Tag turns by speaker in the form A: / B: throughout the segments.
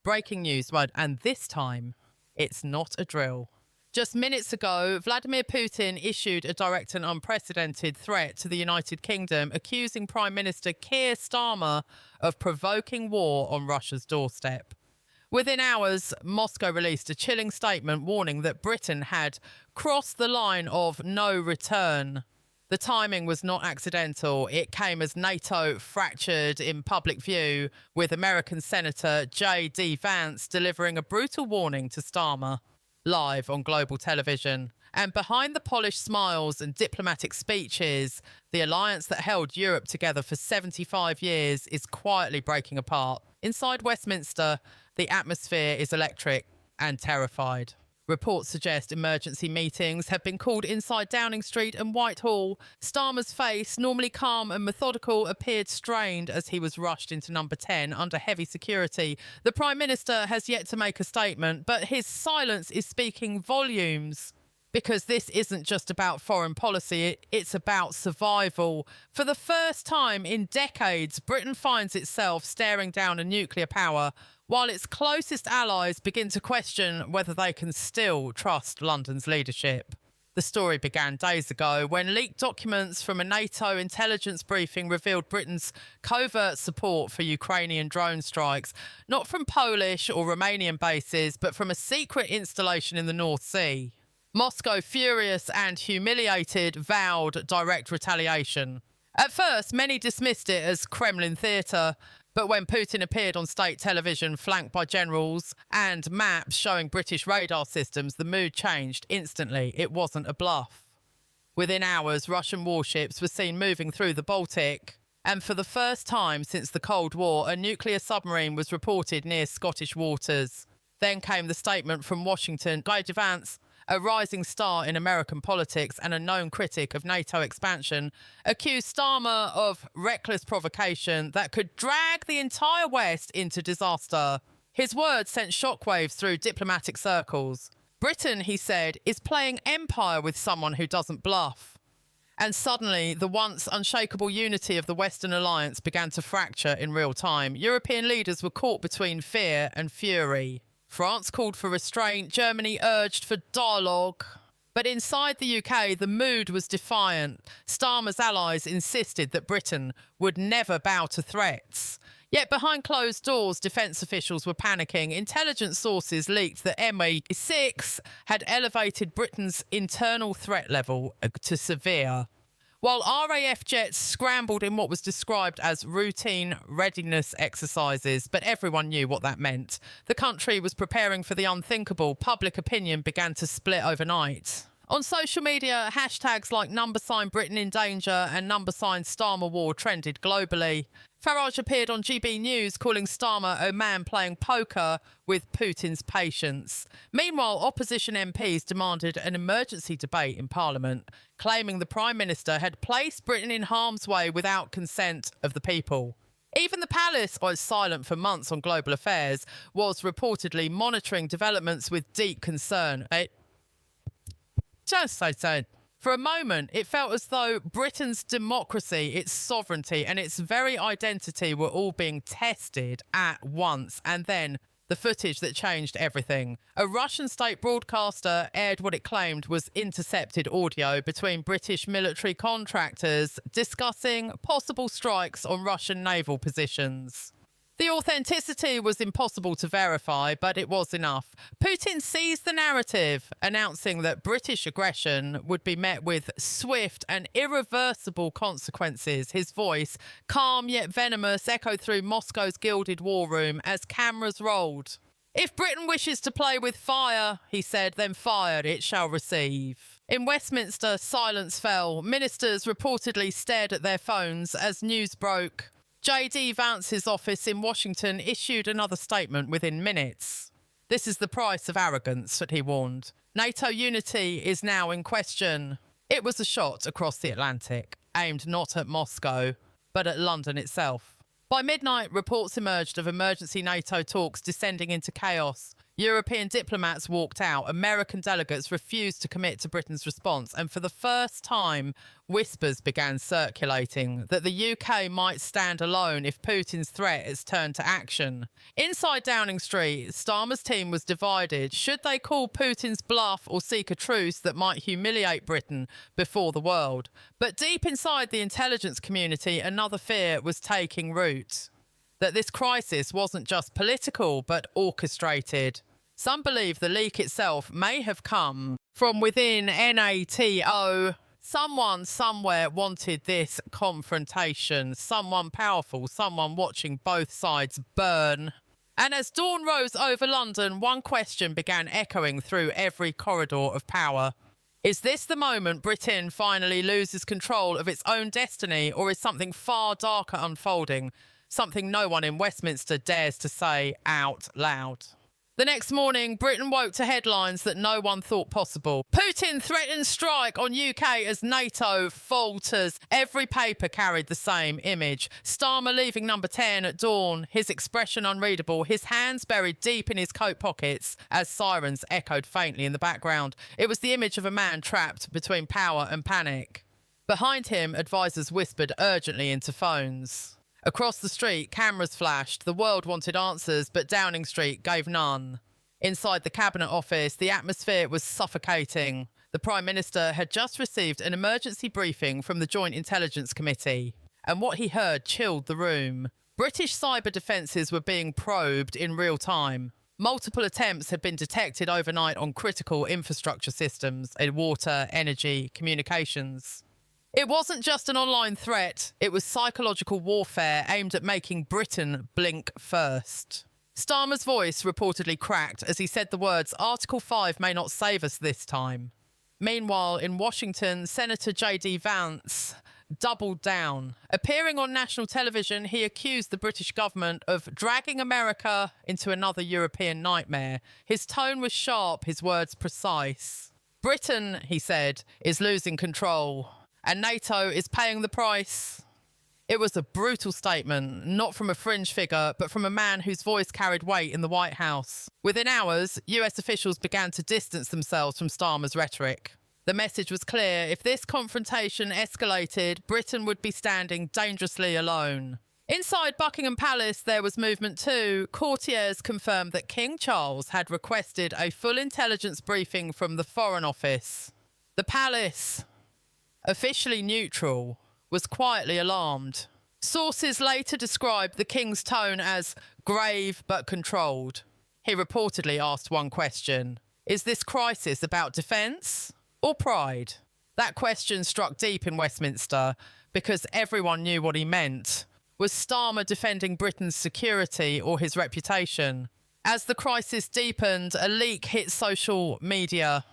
A: breaking news mode, and this time, it's not a drill. Just minutes ago, Vladimir Putin issued a direct and unprecedented threat to the United Kingdom, accusing Prime Minister Keir Starmer of provoking war on Russia's doorstep. Within hours, Moscow released a chilling statement warning that Britain had crossed the line of no return. The timing was not accidental. It came as NATO fractured in public view, with American Senator JD Vance delivering a brutal warning to Starmer live on global television. And behind the polished smiles and diplomatic speeches, the alliance that held Europe together for 75 years is quietly breaking apart. Inside Westminster, the atmosphere is electric and terrified. Reports suggest emergency meetings have been called inside Downing Street and Whitehall. Starmer's face, normally calm and methodical, appeared strained as he was rushed into number 10 under heavy security. The Prime Minister has yet to make a statement, but his silence is speaking volumes. Because this isn't just about foreign policy, it's about survival. For the first time in decades, Britain finds itself staring down a nuclear power, while its closest allies begin to question whether they can still trust London's leadership. The story began days ago when leaked documents from a NATO intelligence briefing revealed Britain's covert support for Ukrainian drone strikes, not from Polish or Romanian bases, but from a secret installation in the North Sea. Moscow, furious and humiliated, vowed direct retaliation. At first, many dismissed it as Kremlin theatre, but when Putin appeared on state television flanked by generals and maps showing British radar systems, the mood changed instantly. It wasn't a bluff. Within hours, Russian warships were seen moving through the Baltic, and for the first time since the Cold War, a nuclear submarine was reported near Scottish waters. Then came the statement from Washington. JD Vance, a rising star in American politics and a known critic of NATO expansion, accused Starmer of reckless provocation that could drag the entire West into disaster. His words sent shockwaves through diplomatic circles. Britain, he said, is playing empire with someone who doesn't bluff. And suddenly, the once unshakable unity of the Western alliance began to fracture in real time. European leaders were caught between fear and fury. France called for restraint, Germany urged for dialogue. But inside the UK, the mood was defiant. Starmer's allies insisted that Britain would never bow to threats. Yet behind closed doors, defence officials were panicking. Intelligence sources leaked that MI6 had elevated Britain's internal threat level to severe, while RAF jets scrambled in what was described as routine readiness exercises, but everyone knew what that meant. The country was preparing for the unthinkable. Public opinion began to split overnight. On social media, hashtags like #Britain in danger and #Starmer war trended globally. Farage appeared on GB News calling Starmer a man playing poker with Putin's patience. Meanwhile, opposition MPs demanded an emergency debate in Parliament, claiming the Prime Minister had placed Britain in harm's way without consent of the people. Even the palace, was silent for months on global affairs, was reportedly monitoring developments with deep concern. For a moment, it felt as though Britain's democracy, its sovereignty, and its very identity were all being tested at once. And then the footage that changed everything. A Russian state broadcaster aired what it claimed was intercepted audio between British military contractors discussing possible strikes on Russian naval positions. The authenticity was impossible to verify, but it was enough. Putin seized the narrative, announcing that British aggression would be met with swift and irreversible consequences. His voice, calm yet venomous, echoed through Moscow's gilded war room as cameras rolled. "If Britain wishes to play with fire," he said, "then fire it shall receive." In Westminster, silence fell. Ministers reportedly stared at their phones as news broke. JD Vance's office in Washington issued another statement within minutes. "This is the price of arrogance," he warned. "NATO unity is now in question." It was a shot across the Atlantic, aimed not at Moscow, but at London itself. By midnight, reports emerged of emergency NATO talks descending into chaos. European diplomats walked out. American delegates refused to commit to Britain's response. And for the first time, whispers began circulating that the UK might stand alone if Putin's threat is turned to action. Inside Downing Street, Starmer's team was divided. Should they call Putin's bluff or seek a truce that might humiliate Britain before the world? But deep inside the intelligence community, another fear was taking root. That this crisis wasn't just political, but orchestrated. Some believe the leak itself may have come from within NATO. Someone somewhere wanted this confrontation. Someone powerful, someone watching both sides burn. And as dawn rose over London, one question began echoing through every corridor of power. Is this the moment Britain finally loses control of its own destiny, or is something far darker unfolding? Something no one in Westminster dares to say out loud. The next morning, Britain woke to headlines that no one thought possible. Putin threatens strike on UK as NATO falters. Every paper carried the same image. Starmer leaving number 10 at dawn, his expression unreadable, his hands buried deep in his coat pockets as sirens echoed faintly in the background. It was the image of a man trapped between power and panic. Behind him, advisors whispered urgently into phones. Across the street, cameras flashed. The world wanted answers, but Downing Street gave none. Inside the Cabinet Office, the atmosphere was suffocating. The Prime Minister had just received an emergency briefing from the Joint Intelligence Committee, and what he heard chilled the room. British cyber defences were being probed in real time. Multiple attempts had been detected overnight on critical infrastructure systems in water, energy, communications. It wasn't just an online threat, it was psychological warfare aimed at making Britain blink first. Starmer's voice reportedly cracked as he said the words, "Article 5 may not save us this time." Meanwhile, in Washington, Senator JD Vance doubled down. Appearing on national television, he accused the British government of dragging America into another European nightmare. His tone was sharp, his words precise. Britain, he said, is losing control. And NATO is paying the price. It was a brutal statement, not from a fringe figure, but from a man whose voice carried weight in the White House. Within hours, US officials began to distance themselves from Starmer's rhetoric. The message was clear. If this confrontation escalated, Britain would be standing dangerously alone. Inside Buckingham Palace, there was movement too. Courtiers confirmed that King Charles had requested a full intelligence briefing from the Foreign Office. The palace, officially neutral, was quietly alarmed. Sources later described the king's tone as grave but controlled. He reportedly asked one question: is this crisis about defence or pride? That question struck deep in Westminster because everyone knew what he meant. Was Starmer defending Britain's security or his reputation? As the crisis deepened, a leak hit social media.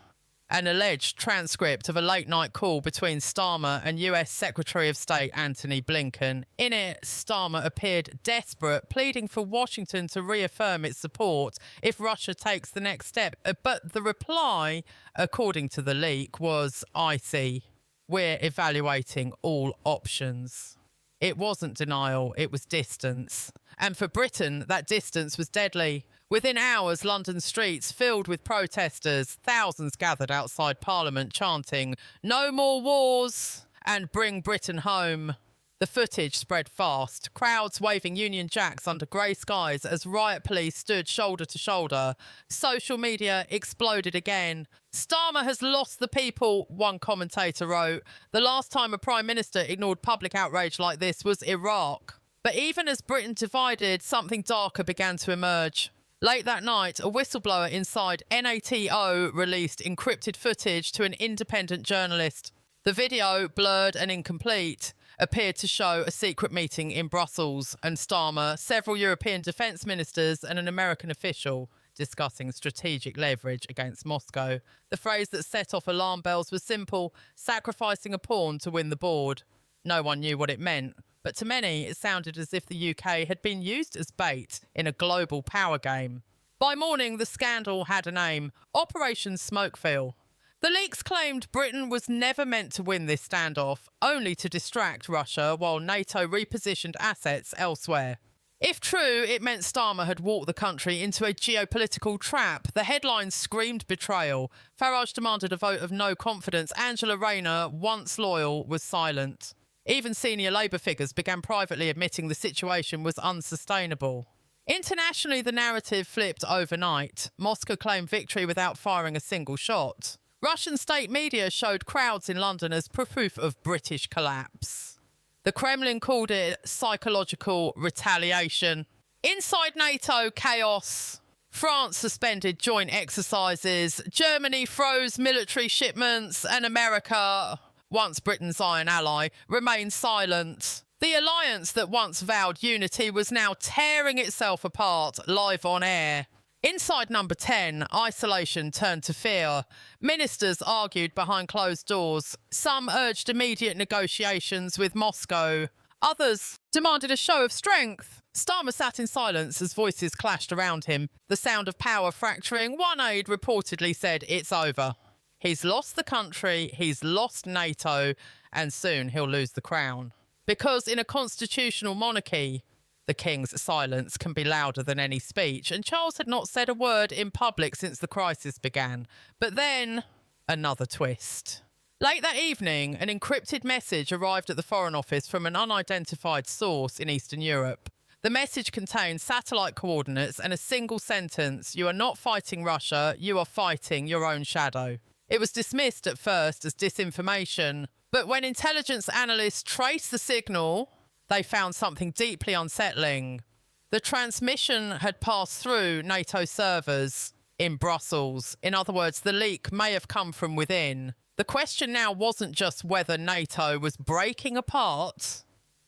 A: An alleged transcript of a late-night call between Starmer and US Secretary of State Antony Blinken. In it, Starmer appeared desperate, pleading for Washington to reaffirm its support if Russia takes the next step. But the reply, according to the leak, was icy. We're evaluating all options. It wasn't denial, it was distance. And for Britain, that distance was deadly. Within hours, London streets filled with protesters. Thousands gathered outside Parliament chanting, "No more wars" and "Bring Britain home." The footage spread fast, crowds waving Union Jacks under grey skies as riot police stood shoulder to shoulder. Social media exploded again. "Starmer has lost the people," one commentator wrote. The last time a Prime Minister ignored public outrage like this was Iraq. But even as Britain divided, something darker began to emerge. Late that night, a whistleblower inside NATO released encrypted footage to an independent journalist. The video, blurred and incomplete, appeared to show a secret meeting in Brussels and Starmer, several European defence ministers and an American official discussing strategic leverage against Moscow. The phrase that set off alarm bells was simple: sacrificing a pawn to win the board. No one knew what it meant, but to many it sounded as if the UK had been used as bait in a global power game. By morning, the scandal had a name: Operation Smokefill. The leaks claimed Britain was never meant to win this standoff, only to distract Russia while NATO repositioned assets elsewhere. If true, it meant Starmer had walked the country into a geopolitical trap. The headlines screamed betrayal. Farage demanded a vote of no confidence. Angela Rayner, once loyal, was silent. Even senior Labour figures began privately admitting the situation was unsustainable. Internationally, the narrative flipped overnight. Moscow claimed victory without firing a single shot. Russian state media showed crowds in London as proof of British collapse. The Kremlin called it psychological retaliation. Inside NATO, chaos. France suspended joint exercises. Germany froze military shipments. And America, once Britain's iron ally, remained silent. The alliance that once vowed unity was now tearing itself apart live on air. Inside number 10, isolation turned to fear. Ministers argued behind closed doors. Some urged immediate negotiations with Moscow. Others demanded a show of strength. Starmer sat in silence as voices clashed around him, the sound of power fracturing. One aide reportedly said, "It's over. He's lost the country, he's lost NATO, and soon he'll lose the crown." Because in a constitutional monarchy, the king's silence can be louder than any speech, and Charles had not said a word in public since the crisis began. But then, another twist. Late that evening, an encrypted message arrived at the Foreign Office from an unidentified source in Eastern Europe. The message contained satellite coordinates and a single sentence: "You are not fighting Russia, you are fighting your own shadow." It was dismissed at first as disinformation, but when intelligence analysts traced the signal, they found something deeply unsettling. The transmission had passed through NATO servers in Brussels. In other words, the leak may have come from within. The question now wasn't just whether NATO was breaking apart,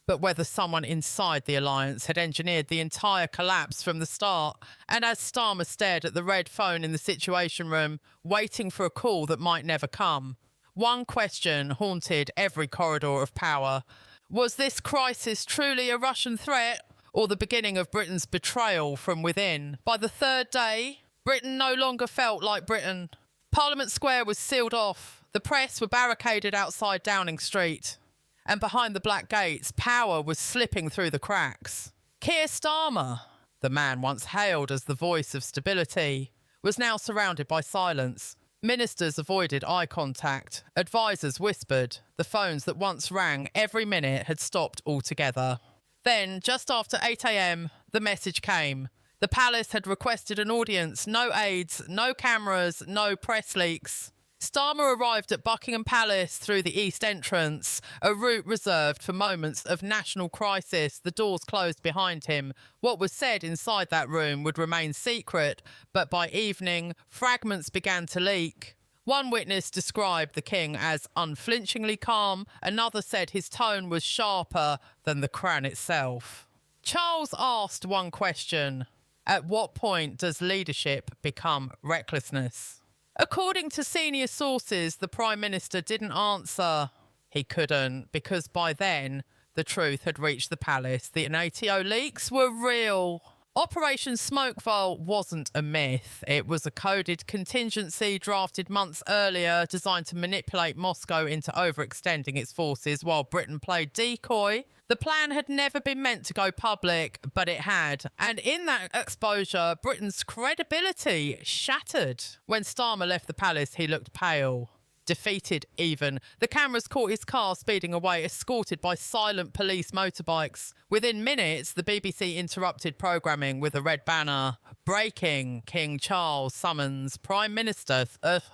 A: but whether someone inside the alliance had engineered the entire collapse from the start. And as Starmer stared at the red phone in the Situation Room, waiting for a call that might never come, one question haunted every corridor of power. Was this crisis truly a Russian threat, or the beginning of Britain's betrayal from within? By the third day, Britain no longer felt like Britain. Parliament Square was sealed off. The press were barricaded outside Downing Street. And behind the black gates, power was slipping through the cracks. Keir Starmer, the man once hailed as the voice of stability, was now surrounded by silence. Ministers avoided eye contact. Advisers whispered. The phones that once rang every minute had stopped altogether. Then, just after 8 a.m, the message came. The palace had requested an audience. No aides, no cameras, no press leaks. Starmer arrived at Buckingham Palace through the east entrance, a route reserved for moments of national crisis. The doors closed behind him. What was said inside that room would remain secret, but by evening, fragments began to leak. One witness described the king as unflinchingly calm. Another said his tone was sharper than the crown itself. Charles asked one question: at what point does leadership become recklessness? According to senior sources, the Prime Minister didn't answer. He couldn't, because by then, the truth had reached the palace. The NATO leaks were real. Operation Smokefill wasn't a myth. It was a coded contingency drafted months earlier, designed to manipulate Moscow into overextending its forces while Britain played decoy. The plan had never been meant to go public, but it had. And in that exposure, Britain's credibility shattered. When Starmer left the palace, he looked pale, defeated even. The cameras caught his car speeding away, escorted by silent police motorbikes. Within minutes, the BBC interrupted programming with a red banner. Breaking: King Charles summons Prime Minister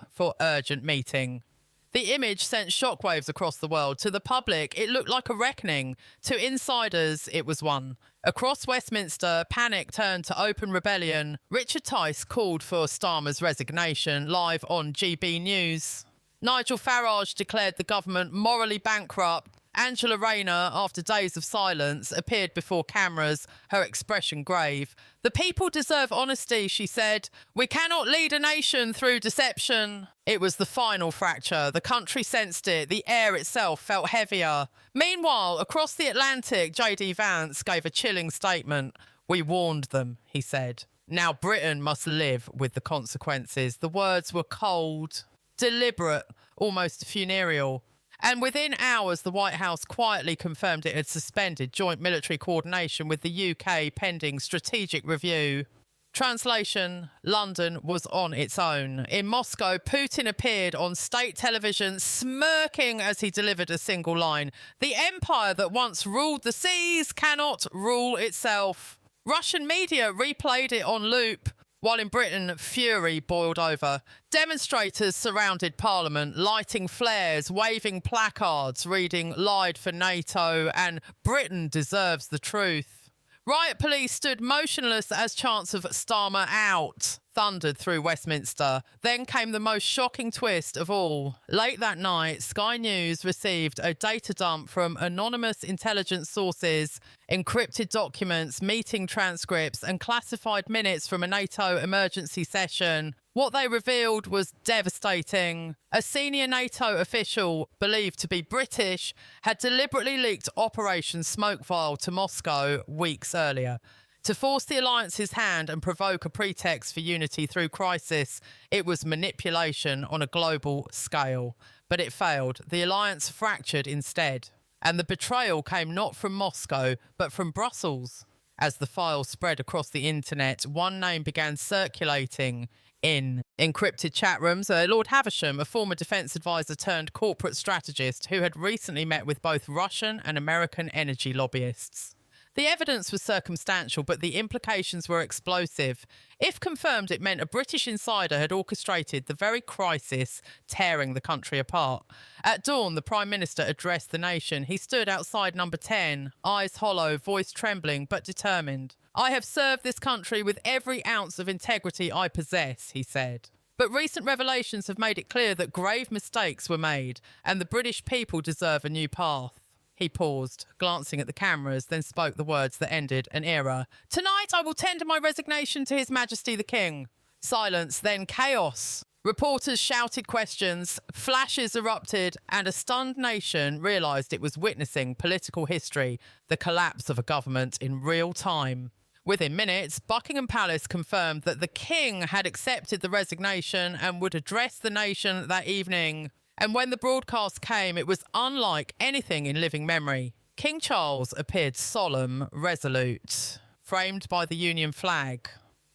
A: for urgent meeting. The image sent shockwaves across the world. To the public, it looked like a reckoning. To insiders, it was one. Across Westminster, panic turned to open rebellion. Richard Tice called for Starmer's resignation live on GB News. Nigel Farage declared the government morally bankrupt. Angela Rayner, after days of silence, appeared before cameras, her expression grave. "The people deserve honesty," she said. "We cannot lead a nation through deception." It was the final fracture. The country sensed it. The air itself felt heavier. Meanwhile, across the Atlantic, JD Vance gave a chilling statement. "We warned them," he said. "Now Britain must live with the consequences." The words were cold, deliberate, almost funereal. And within hours, the White House quietly confirmed it had suspended joint military coordination with the UK pending strategic review. Translation: London was on its own. In Moscow, Putin appeared on state television smirking as he delivered a single line: "The empire that once ruled the seas cannot rule itself." Russian media replayed it on loop, while in Britain, fury boiled over. Demonstrators surrounded Parliament, lighting flares, waving placards, reading "Lied for NATO" and "Britain deserves the truth." Riot police stood motionless as chants of "Starmer out" thundered through Westminster. Then came the most shocking twist of all. Late that night, Sky News received a data dump from anonymous intelligence sources, encrypted documents, meeting transcripts, and classified minutes from a NATO emergency session. What they revealed was devastating. A senior NATO official, believed to be British, had deliberately leaked Operation Smokefill to Moscow weeks earlier. To force the alliance's hand and provoke a pretext for unity through crisis, it was manipulation on a global scale. But it failed. The alliance fractured instead. And the betrayal came not from Moscow, but from Brussels. As the files spread across the internet, one name began circulating in encrypted chat rooms. Lord Havisham, a former defence advisor turned corporate strategist who had recently met with both Russian and American energy lobbyists. The evidence was circumstantial, but the implications were explosive. If confirmed, it meant a British insider had orchestrated the very crisis tearing the country apart. At dawn, the Prime Minister addressed the nation. He stood outside number 10, eyes hollow, voice trembling, but determined. "I have served this country with every ounce of integrity I possess," he said. But recent revelations have made it clear that grave mistakes were made, and the British people deserve a new path. He paused, glancing at the cameras, then spoke the words that ended an era. "Tonight I will tender my resignation to His Majesty the King." Silence, then chaos. Reporters shouted questions, flashes erupted, and a stunned nation realised it was witnessing political history, the collapse of a government in real time. Within minutes, Buckingham Palace confirmed that the King had accepted the resignation and would address the nation that evening. And when the broadcast came, it was unlike anything in living memory. King Charles appeared solemn, resolute, framed by the Union flag.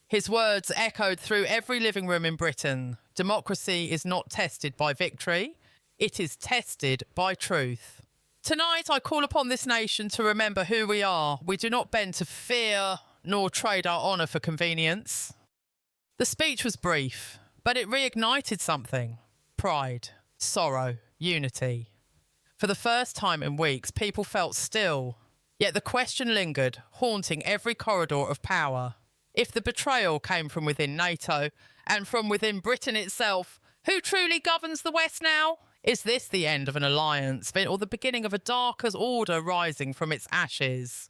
A: His words echoed through every living room in Britain. Democracy is not tested by victory. It is tested by truth. Tonight, I call upon this nation to remember who we are. We do not bend to fear nor trade our honour for convenience. The speech was brief, but it reignited something. Pride. Sorrow, unity. For the first time in weeks, people felt still. Yet the question lingered, haunting every corridor of power. If the betrayal came from within NATO and from within Britain itself, who truly governs the West now? Is this the end of an alliance or the beginning of a darker order rising from its ashes?